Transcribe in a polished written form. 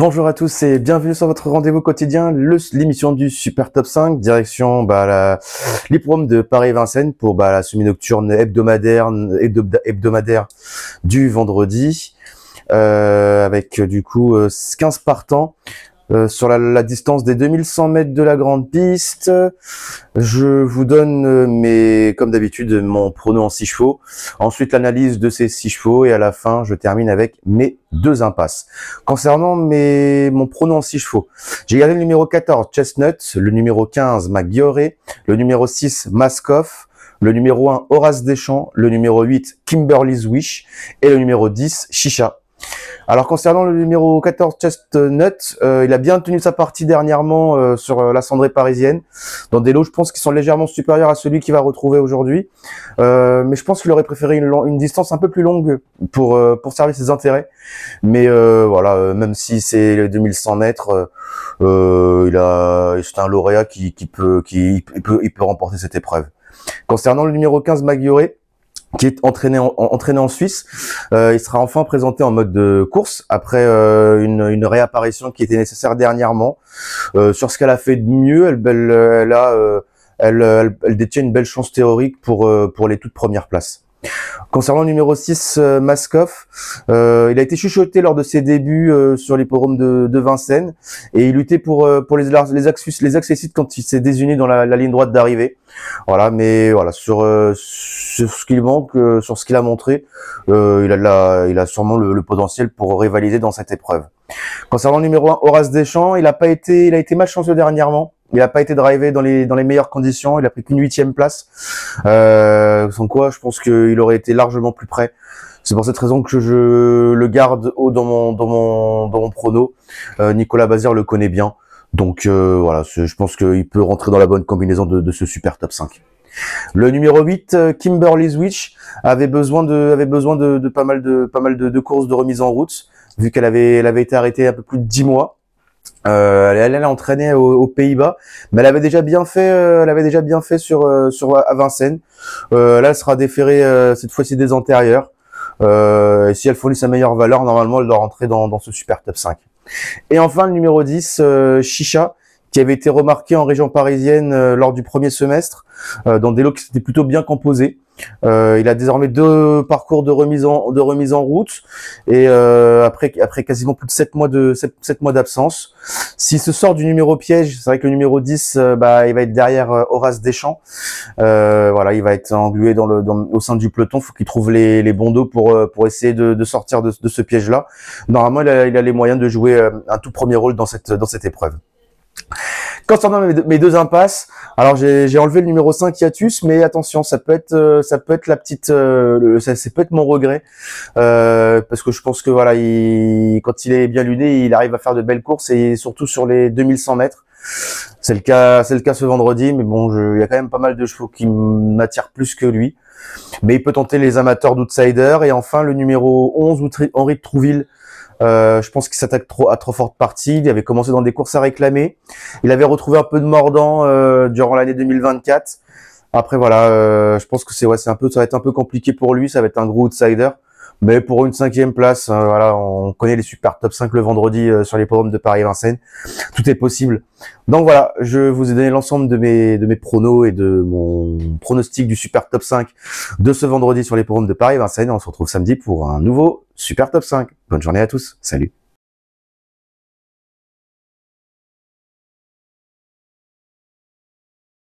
Bonjour à tous et bienvenue sur votre rendez-vous quotidien, l'émission du Super Top 5, direction l'hippodrome de Paris-Vincennes pour la semi-nocturne hebdomadaire du vendredi, avec du coup 15 partants. Sur la distance des 2100 mètres de la grande piste, je vous donne comme d'habitude mon prono en 6 chevaux, ensuite l'analyse de ces 6 chevaux et à la fin je termine avec mes 2 impasses. Concernant mon prono en 6 chevaux, j'ai gardé le numéro 14 Chestnut, le numéro 15 Maggiore, le numéro 6 Maskoff, le numéro 1 Horace Deschamps, le numéro 8 Kimberly's Wish et le numéro 10 Chicha. Alors concernant le numéro 14 Chestnut, il a bien tenu sa partie dernièrement sur la cendrée parisienne, dans des lots je pense qui sont légèrement supérieurs à celui qu'il va retrouver aujourd'hui, mais je pense qu'il aurait préféré une distance un peu plus longue pour servir ses intérêts, mais voilà, même si c'est les 2100 mètres, c'est un lauréat qui peut remporter cette épreuve. Concernant le numéro 15 Maggiore, qui est entraîné en Suisse, il sera enfin présenté en mode de course après une réapparition qui était nécessaire dernièrement. Sur ce qu'elle a fait de mieux, elle détient une belle chance théorique pour les toutes premières places. Concernant le numéro 6, Maskoff, il a été chuchoté lors de ses débuts sur l'hippodrome de Vincennes et il luttait pour les accessites quand il s'est désuni dans la ligne droite d'arrivée. Voilà, mais voilà, sur ce qu'il manque, sur ce qu'il a montré, il a sûrement le potentiel pour rivaliser dans cette épreuve. Concernant le numéro 1, Horace Deschamps, il a été malchanceux dernièrement. Il n'a pas été drivé dans les meilleures conditions. Il a pris qu'une 8e place. Sans quoi, je pense qu'il aurait été largement plus près. C'est pour cette raison que je le garde haut dans mon prono. Nicolas Bazir le connaît bien. Donc voilà, je pense qu'il peut rentrer dans la bonne combinaison de ce super top 5. Le numéro 8, Kimberly's Wish, avait besoin de pas mal de courses de remise en route, vu qu'elle avait été arrêtée un peu plus de 10 mois. Elle a entraîné aux Pays-Bas, mais elle avait déjà bien fait à Vincennes. Là, elle sera déférée cette fois-ci des antérieures. Et si elle fournit sa meilleure valeur, normalement, elle doit rentrer dans ce super top 5. Et enfin, le numéro 10, Chicha, qui avait été remarqué en région parisienne lors du premier semestre, dans des lots qui s'étaient plutôt bien composés. Il a désormais 2 parcours de remise en route et après quasiment plus de 7 mois d'absence. S'il se sort du numéro piège, c'est vrai que le numéro 10 il va être derrière Horace Deschamps. Voilà, il va être englué au sein du peloton, faut qu'il trouve les bons dos pour essayer de sortir de ce piège-là. Normalement, il a les moyens de jouer un tout premier rôle dans cette épreuve. Concernant mes 2 impasses, alors j'ai enlevé le numéro 5 Hiatus, mais attention, ça peut être ça peut être mon regret, parce que je pense que voilà, quand il est bien luné, il arrive à faire de belles courses et surtout sur les 2100 mètres. C'est le cas ce vendredi, mais bon, il y a quand même pas mal de chevaux qui m'attirent plus que lui. Mais il peut tenter les amateurs d'outsider. Et enfin, le numéro 11, Henri de Trouville. Je pense qu'il s'attaque à trop forte partie. Il avait commencé dans des courses à réclamer. Il avait retrouvé un peu de mordant durant l'année 2024. Après voilà, je pense que ça va être un peu compliqué pour lui. Ça va être un gros outsider. Mais pour une 5e place, voilà, on connaît les super top 5 le vendredi sur les podromes de Paris-Vincennes. Tout est possible. Donc voilà, je vous ai donné l'ensemble de mes pronos et de mon pronostic du super top 5 de ce vendredi sur les podromes de Paris-Vincennes. On se retrouve samedi pour un nouveau super top 5. Bonne journée à tous. Salut.